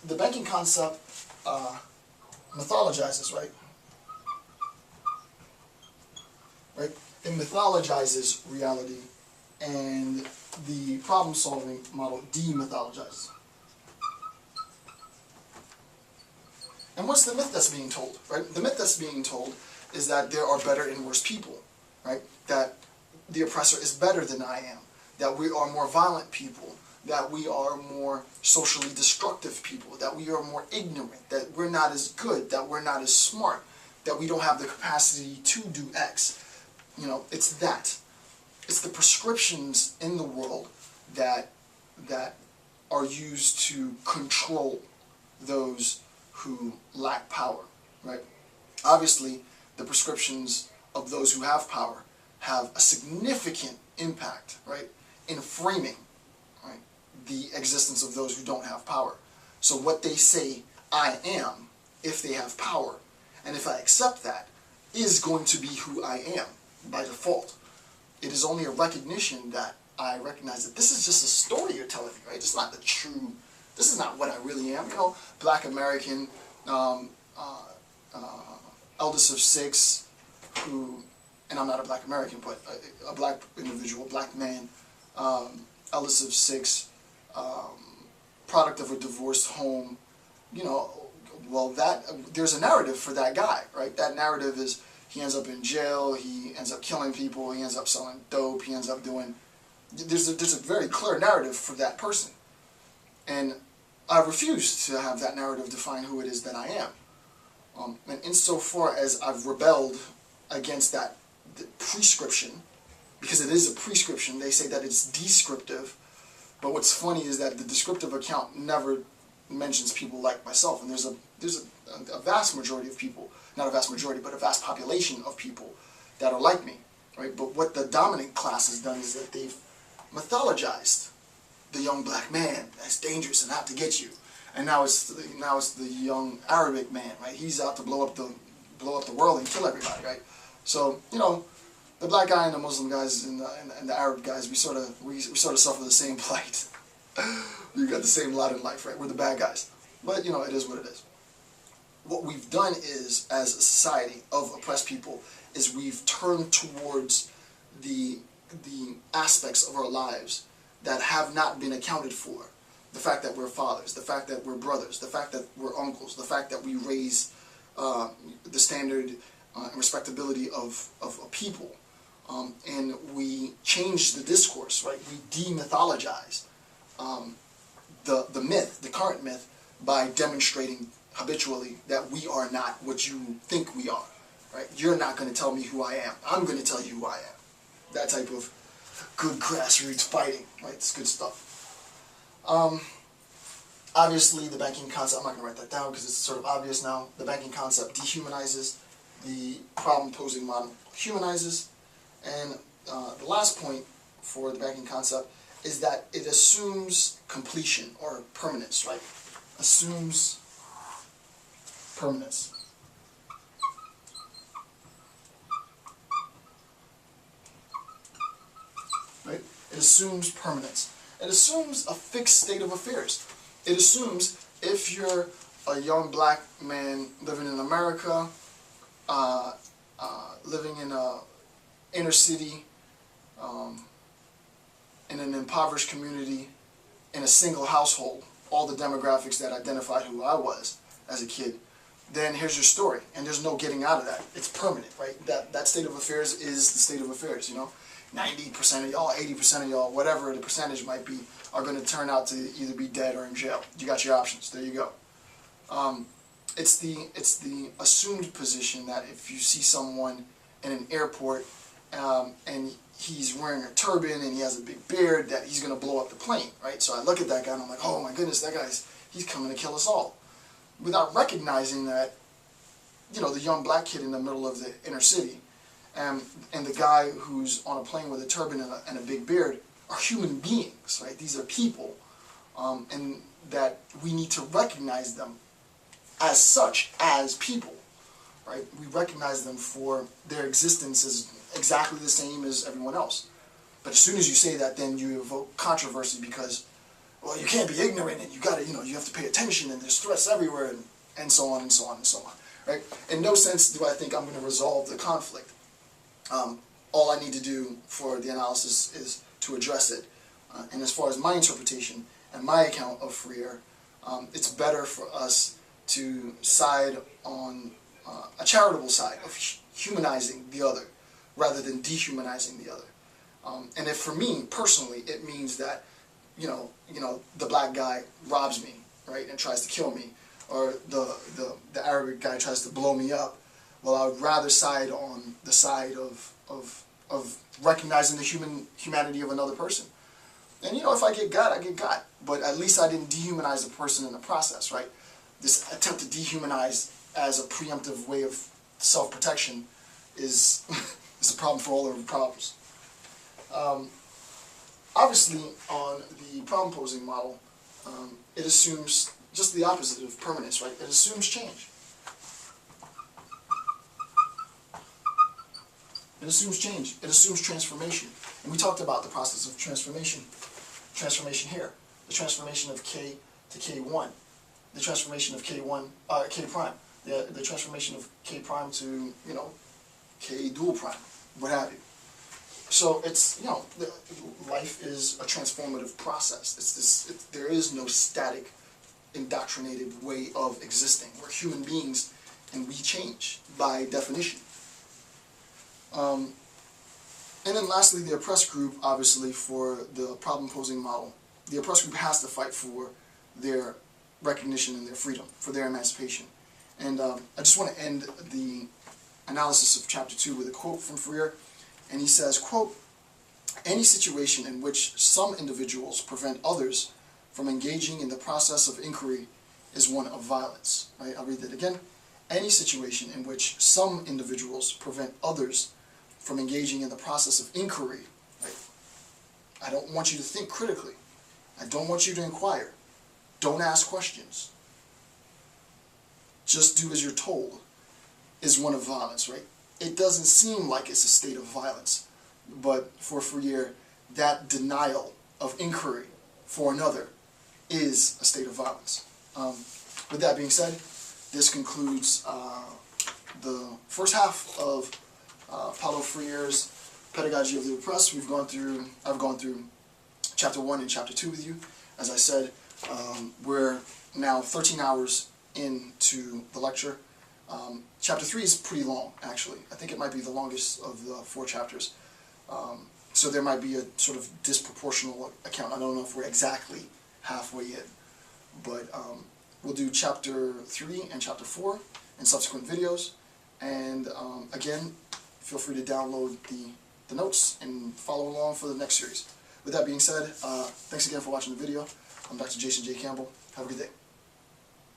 The banking concept mythologizes, right? Right? It mythologizes reality, and the problem-solving model demythologizes. And what's the myth that's being told, right? The myth that's being told is that there are better and worse people, right? That the oppressor is better than I am, that we are more violent people, that we are more socially destructive people, that we are more ignorant, that we're not as good, that we're not as smart, that we don't have the capacity to do X. You know, it's that. It's the prescriptions in the world that are used to control those who lack power, right? Obviously, the prescriptions of those who have power have a significant impact, right, in framing, right, the existence of those who don't have power. So what they say I am, if they have power, and if I accept that, is going to be who I am by default. It is only a recognition that I recognize that this is just a story you're telling me, right? It's not the true, this is not what I really am. You know, Black American, eldest of six, who, and I'm not a Black American, but a Black individual, Black man, eldest of six, product of a divorced home, you know, well, that there's a narrative for that guy, right? That narrative is he ends up in jail, he ends up killing people, he ends up selling dope, he ends up doing, there's a very clear narrative for that person. And I refuse to have that narrative define who it is that I am. And insofar as I've rebelled against that prescription, because it is a prescription, they say that it's descriptive, but what's funny is that the descriptive account never mentions people like myself, and there's a vast majority of people, not a vast majority, but a vast population of people that are like me, right? But what the dominant class has done is that they've mythologized the young Black man as dangerous and out to get you, and now it's the young Arabic man, right? He's out to blow up the world and kill everybody, right? So you know, the Black guy and the Muslim guys and the Arab guys, we sort of suffer the same plight. We got the same lot in life, right? We're the bad guys. But, you know, it is what it is. What we've done is, as a society of oppressed people, is we've turned towards the aspects of our lives that have not been accounted for. The fact that we're fathers, the fact that we're brothers, the fact that we're uncles, the fact that we raise the standard and respectability of a people. And we change the discourse, right? We demythologize the myth, the current myth, by demonstrating habitually that we are not what you think we are, right? You're not going to tell me who I am. I'm going to tell you who I am. That type of good grassroots fighting, right? It's good stuff. Obviously, the banking concept, I'm not going to write that down because it's sort of obvious now. The banking concept dehumanizes, the problem-posing model humanizes, and the last point for the banking concept is that it assumes completion or permanence, right? Assumes permanence. Right? It assumes permanence. It assumes a fixed state of affairs. It assumes if you're a young Black man living in America, living in a inner city, in an impoverished community, in a single household, all the demographics that identified who I was as a kid, then here's your story, and there's no getting out of that. It's permanent, right? That state of affairs is the state of affairs, you know? 90% of y'all, 80% of y'all, whatever the percentage might be, are going to turn out to either be dead or in jail. You got your options. There you go. It's the assumed position that if you see someone in an airport and he's wearing a turban and he has a big beard, that he's going to blow up the plane, right? So I look at that guy and I'm like, oh my goodness, that he's coming to kill us all. Without recognizing that, you know, the young Black kid in the middle of the inner city and the guy who's on a plane with a turban and a big beard are human beings, right? These are people, and that we need to recognize them as such, as people, right? We recognize them for their existence as exactly the same as everyone else. But as soon as you say that, then you evoke controversy because well, you can't be ignorant, and you gotta, you have to pay attention, and there's threats everywhere, and so on and so on and so on, right? In no sense do I think I'm going to resolve the conflict. All I need to do for the analysis is to address it. And as far as my interpretation and my account of Freire, it's better for us to side on a charitable side of humanizing the other rather than dehumanizing the other. And if for me personally it means that the black guy robs me, right, and tries to kill me, or the Arabic guy tries to blow me up, well, I would rather side on the side of recognizing the humanity of another person. And if I get got, I get got. But at least I didn't dehumanize the person in the process, right? This attempt to dehumanize as a preemptive way of self-protection is a problem for all of the problems. Obviously, on the problem-posing model, it assumes just the opposite of permanence, right? It assumes change. It assumes change. It assumes transformation. And we talked about the process of transformation. Transformation here. The transformation of K to K1. The transformation of K prime. The transformation of K prime to, K dual prime. What have you. So it's, life is a transformative process. There is no static, indoctrinated way of existing. We're human beings and we change by definition. And then lastly, the oppressed group, obviously, for the problem-posing model. The oppressed group has to fight for their recognition and their freedom, for their emancipation. And I just want to end the analysis of Chapter 2 with a quote from Freire. And he says, quote, "Any situation in which some individuals prevent others from engaging in the process of inquiry is one of violence." Right? I'll read that again. Any situation in which some individuals prevent others from engaging in the process of inquiry, right? I don't want you to think critically. I don't want you to inquire. Don't ask questions. Just do as you're told, is one of violence, right? It doesn't seem like it's a state of violence, but for Freire, that denial of inquiry for another is a state of violence. With that being said, this concludes the first half of Paulo Freire's Pedagogy of the Oppressed. I've gone through Chapter 1 and Chapter 2 with you. As I said, we're now 13 hours into the lecture. Chapter 3 is pretty long, actually. I think it might be the longest of the 4 chapters. So there might be a sort of disproportional account. I don't know if we're exactly halfway in. But we'll do Chapter 3 and Chapter 4 in subsequent videos. And again, feel free to download the notes and follow along for the next series. With that being said, thanks again for watching the video. I'm Dr. Jason J. Campbell. Have a good day.